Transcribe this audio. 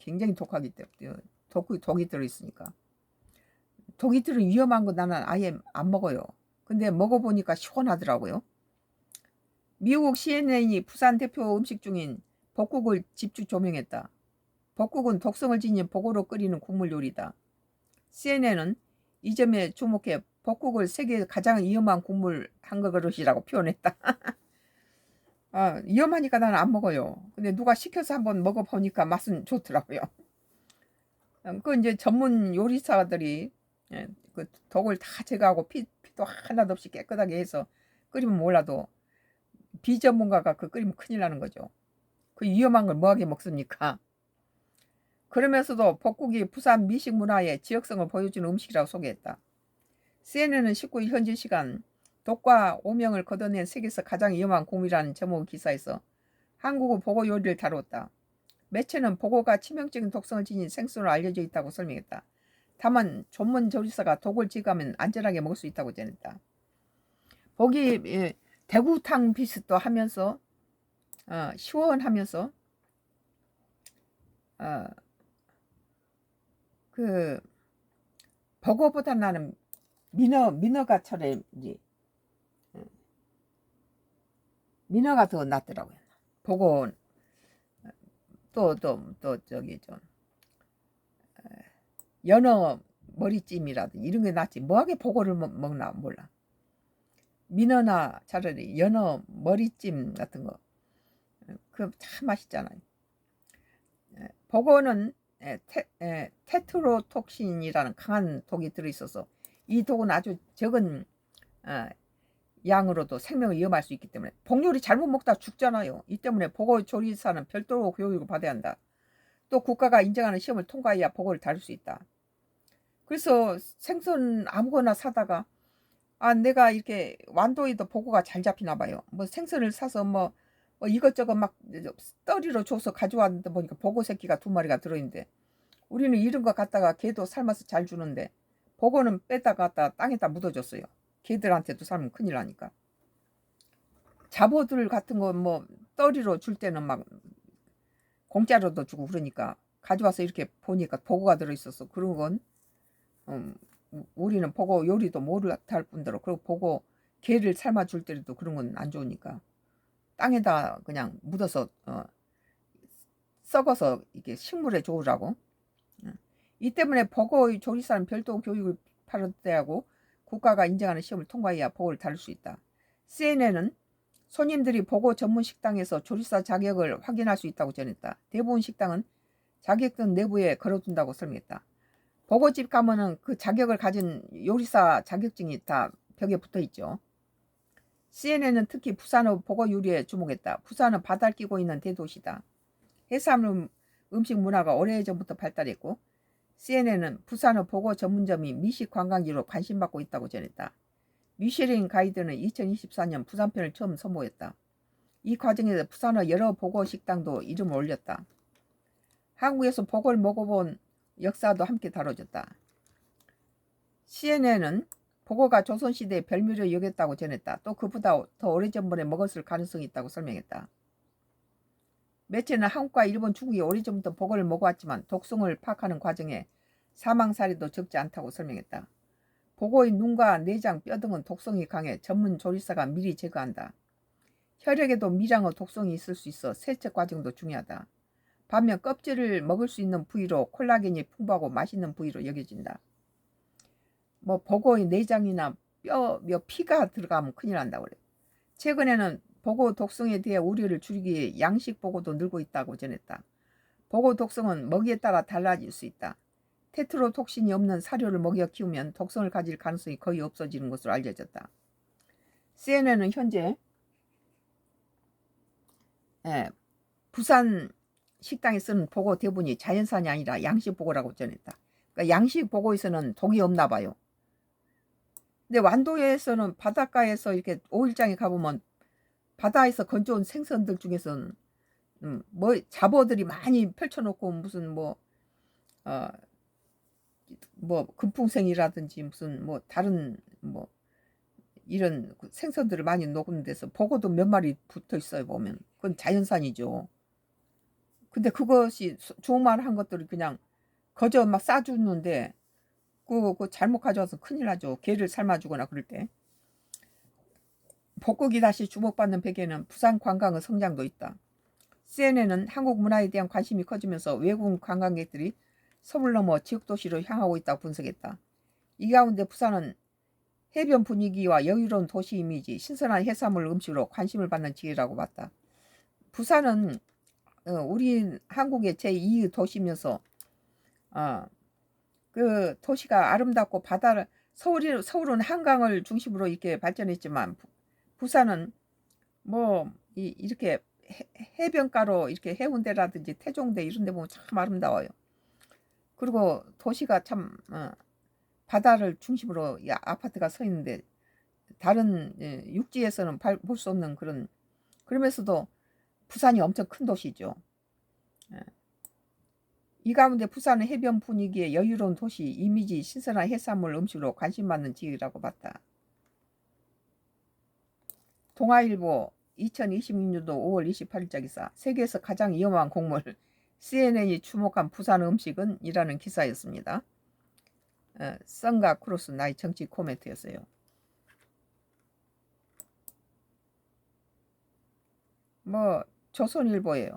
굉장히 독하기 때문에 독이 들어있으니까. 독이 들은 위험한 거 나는 아예 안 먹어요. 근데 먹어보니까 시원하더라고요. 미국 CNN이 부산 대표 음식 중인 볶국을 집중 조명했다. 볶국은 독성을 지닌 보고로 끓이는 국물 요리다. CNN은 이 점에 주목해 볶국을 세계 가장 위험한 국물 한 그릇이라고 표현했다. 위험하니까 나는 안 먹어요. 근데 누가 시켜서 한번 먹어보니까 맛은 좋더라고요. 그 이제 전문 요리사들이 그 독을 다 제거하고 피도 하나도 없이 깨끗하게 해서 끓이면 몰라도 비전문가가 그 끓이면 큰일 나는 거죠. 그 위험한 걸 뭐하게 먹습니까? 그러면서도 볶국이 부산 미식 문화의 지역성을 보여주는 음식이라고 소개했다. CNN은 19일 현지 시간 독과 오명을 걷어낸 세계에서 가장 위험한 국물이라는 제목의 기사에서 한국의 보고 요리를 다뤘다. 매체는 보고가 치명적인 독성을 지닌 생선으로 알려져 있다고 설명했다. 다만 전문 조리사가 독을 제거하면 안전하게 먹을 수 있다고 전했다. 보기 대구탕 비슷도 하면서 시원하면서 그 버거보다 나는 민어가 차라리 민어가 더 낫더라고요. 버거 또 저기 좀 연어 머리찜이라든지 이런 게 낫지 뭐하게 버거를 먹나 몰라. 민어나 차라리 연어 머리찜 같은 거 그럼 참 맛있잖아요. 버거는 테트로톡신이라는 강한 독이 들어있어서 이 독은 아주 적은 양으로도 생명을 위험할 수 있기 때문에 복요리 잘못 먹다 죽잖아요. 이 때문에 버거 조리사는 별도로 교육을 받아야 한다. 또 국가가 인정하는 시험을 통과해야 버거를 다룰 수 있다. 그래서 생선 아무거나 사다가 내가 이렇게 완도에도 버거가 잘 잡히나 봐요. 뭐 생선을 사서 뭐 이것저것 막 떠리로 줘서 가져왔는데 보니까 버거 새끼가 2마리가 들어있는데 우리는 이런 거 갖다가 개도 삶아서 잘 주는데 버거는 뺐다가 갖다 땅에다 묻어줬어요. 개들한테도 삶으면 큰일 나니까. 잡어들 같은 거 뭐 떠리로 줄 때는 막 공짜로도 주고 그러니까 가져와서 이렇게 보니까 버거가 들어있어서 그런 건 우리는 버거 요리도 못할 뿐더러 그리고 버거 게를 삶아 줄 때도 그런 건 안 좋으니까 땅에다 그냥 묻어서 썩어서 이게 식물에 좋으라고. 이 때문에 버거 조리사는 별도 교육을 받아야 하고 국가가 인정하는 시험을 통과해야 버거를 다룰 수 있다. CNN은 손님들이 버거 전문 식당에서 조리사 자격을 확인할 수 있다고 전했다. 대부분 식당은 자격증 내부에 걸어둔다고 설명했다. 버거집 가면은 그 자격을 가진 요리사 자격증이 다 벽에 붙어 있죠. CNN은 특히 부산의 버거 요리에 주목했다. 부산은 바다를 끼고 있는 대도시다. 해산물 음식 문화가 오래전부터 발달했고 CNN은 부산의 버거 전문점이 미식 관광지로 관심받고 있다고 전했다. 미쉐린 가이드는 2024년 부산편을 처음 선보였다. 이 과정에서 부산의 여러 버거 식당도 이름을 올렸다. 한국에서 버거를 먹어본 역사도 함께 다뤄졌다. CNN은 버거가 조선시대의 별미로 여겼다고 전했다. 또 그보다 더 오래전부터 먹었을 가능성이 있다고 설명했다. 매체는 한국과 일본, 중국이 오래전부터 버거를 먹어왔지만 독성을 파악하는 과정에 사망 사례도 적지 않다고 설명했다. 버거의 눈과 내장, 뼈 등은 독성이 강해 전문 조리사가 미리 제거한다. 혈액에도 미량의 독성이 있을 수 있어 세척 과정도 중요하다. 반면 껍질을 먹을 수 있는 부위로 콜라겐이 풍부하고 맛있는 부위로 여겨진다. 뭐 버거의 내장이나 뼈, 피가 들어가면 큰일 난다고 그래. 최근에는 버거 독성에 대해 우려를 줄이기 위해 양식 버거도 늘고 있다고 전했다. 버거 독성은 먹이에 따라 달라질 수 있다. 테트로톡신이 없는 사료를 먹여 키우면 독성을 가질 가능성이 거의 없어지는 것으로 알려졌다. CNN은 현재 부산 식당에 쓰는 버거 대부분이 자연산이 아니라 양식 버거라고 전했다. 그러니까 양식 버거에서는 독이 없나 봐요. 근데 완도에서는 바닷가에서 이렇게 5일장에 가보면 바다에서 건져온 생선들 중에서는 뭐 잡어들이 많이 펼쳐놓고 무슨 뭐 금풍생이라든지 무슨 뭐 다른 뭐 이런 생선들을 많이 녹는 데서 버거도 몇 마리 붙어 있어요. 보면 그건 자연산이죠. 근데 그것이 좋은 말 한 것들을 그냥 거저 막 싸주는데 그 잘못 가져와서 큰일 나죠. 개를 삶아주거나 그럴 때. 복국이 다시 주목받는 베개는 부산 관광의 성장도 있다. CNN은 한국 문화에 대한 관심이 커지면서 외국 관광객들이 서울 넘어 지역도시로 향하고 있다고 분석했다. 이 가운데 부산은 해변 분위기와 여유로운 도시 이미지, 신선한 해산물 음식으로 관심을 받는 지역이라고 봤다. 부산은 우리 한국의 제2의 도시면서 그 도시가 아름답고 바다를 서울은 한강을 중심으로 이렇게 발전했지만 부산은 뭐 이렇게 해변가로 이렇게 해운대라든지 태종대 이런 데 보면 참 아름다워요. 그리고 도시가 참 바다를 중심으로 아파트가 서 있는데 다른 육지에서는 볼 수 없는 그런, 그러면서도 부산이 엄청 큰 도시죠. 이 가운데 부산은 해변 분위기의 여유로운 도시, 이미지, 신선한 해산물 음식으로 관심 받는 지역이라고 봤다. 동아일보 2026년도 5월 28일자 기사. 세계에서 가장 위험한 곡물 CNN이 주목한 부산 음식은? 이라는 기사였습니다. 썬가 크로스 나의 정치 코멘트였어요. 뭐 조선일보예요.